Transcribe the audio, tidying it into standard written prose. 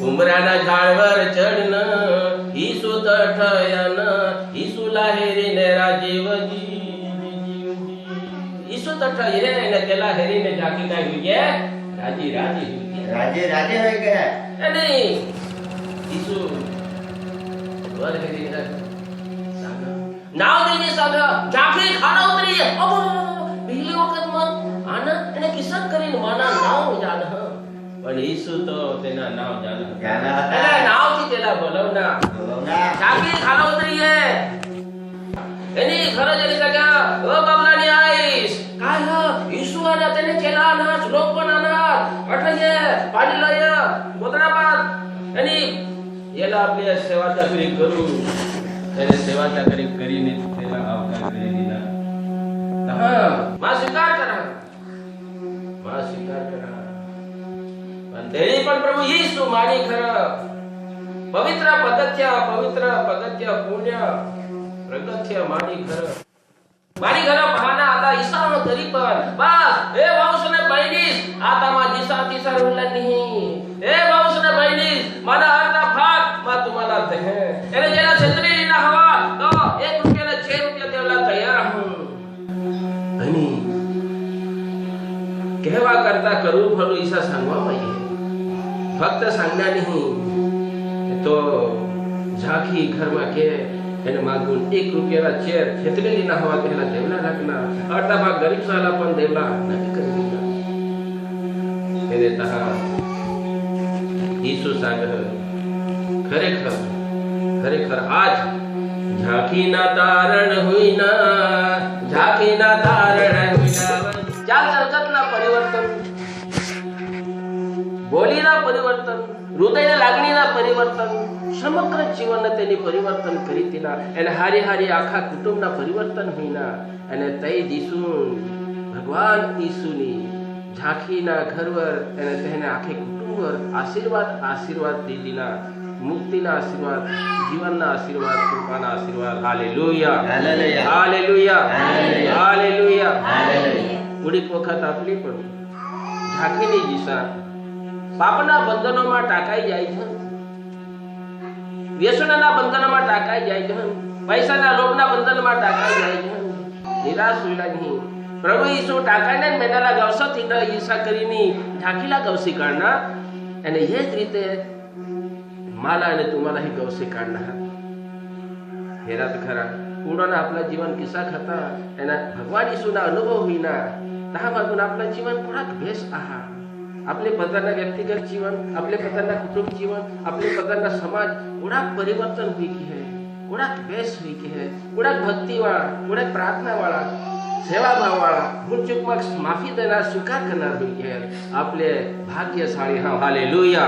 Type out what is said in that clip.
ઉમરાના ઝાડ પર ચડન ઈસુ તઠયન ઈસુ લાહેરીને રાજીવજી ઈસુ તઠયે એને તેલા હેરીને જાકી કાઢી ગયા રાજી હોય ગયા અને ઈસુ વર હેરીને નાવ દેની સાગર જાકી ખાના ઉતરી પહેલી વખત માં આના એને કિસ્સા કરીને માના નાવ જાન પણ ઈસુ તો તેના નામ જાના એટલે નાવ થી તેલા બોલવના જાકી ખાના ઉતરીએ એની ઘરે જઈને સગા ઓ બાબલાની આઈશ કાય ઈસુ આના તેને ચેલા ના શ્લોક પણ આના એટલે પાડી લય બોતડા બાદ એની એલા આપણે સેવા ચાકરી કરું એને સેવા ચાકરી કરીને તેલા આવકાર કરી દીધા હા માં સ્વીકાર કરા તેરી પણ પ્રભુ ઈસુ માની ખર પવિત્ર પગથ્ય પુણ્ય પ્રગથ્ય માની ખર બહાના આતા ઈસાનો તરી પર બસ એ વંશને બૈનીસ આતામાં દિશા તિસા રૂલા નહીં એ વંશને બૈનીસ માના અર્ધા ભાગ માં તુમાલા દે એને જેના છત્રી ના હવા તો 1 રૂપિયા 6 રૂપિયા દેવલા તૈયાર હું અને કહેવા કરતા કરું ભલું ઈસા सांगवा पाहिजे फक्त सांगणार नाही तो झाकी घर में के એને માગું 1 રૂપિયાના ચેર ખેતરેલી ના હવા પહેલા દેવલા રાખના અડધા ભાગ ગરીબ સાલા પણ દેવલા નથી કરી દીધા એને તહા ઈસુ સાગર ખરેખર આજ ઝાંખીના તારણ હોઈના ચાલ જગતના પરિવર્તન બોલીના પરિવર્તન હૃદયના લાગણીના પરિવર્તન સમગ્ર જીવનને તેની પરિવર્તન કરી દીના એને હારી આખા કુટુંબના પરિવર્તન હોઈના અને તઈ દીસું ભગવાન ઈસુની ઝાંખીના ઘરવર અને તેને આખે કુટુંબવર આશીર્વાદ દીદીના મુક્તિના આશીર્વાદ જીવનના આશીર્વાદ કૃપાના આશીર્વાદ હાલેલુયા થોડીક વખત આપલી પણ ઝાંખીની દિશા પાપના બંધનોમાં ટાકાઈ જાય છે વ્યસનના બંધનમાં ટાકાઈ જાય છે પૈસાના લોભના બંધનમાં ટાકાઈ જાય છે નિરાશ હોઈલા નહીં પ્રભુ ઈસુ ટાકાઈને મેનાલા ગવસથી ન ઈસા કરીને ઝાંખીલા ગવસી કાઢના અને એ જ રીતે માલા અને तुम्हाला ही गवसी काढणार हेरात खरा पूर्ण आपला जीवन किस्सा खाता एना भगवान ईसुना अनुभव होईना दहा बाजून आपला जीवन पुरा भेस आहा आपले पदार्थ व्यक्तिगत जीवन आपले पदार्थ कुटुंब जीवन आपले पदार्थ समाज पुरा परिवर्तन हुई की है पुरा भेस हुई की है पुरा भक्ति वाला पुरा प्रार्थना वाला सेवा भाव वाला भूल चूक में माफी देना स्वीकार करना हुई की है आपले भाग्यशाली हाँ हालेलुया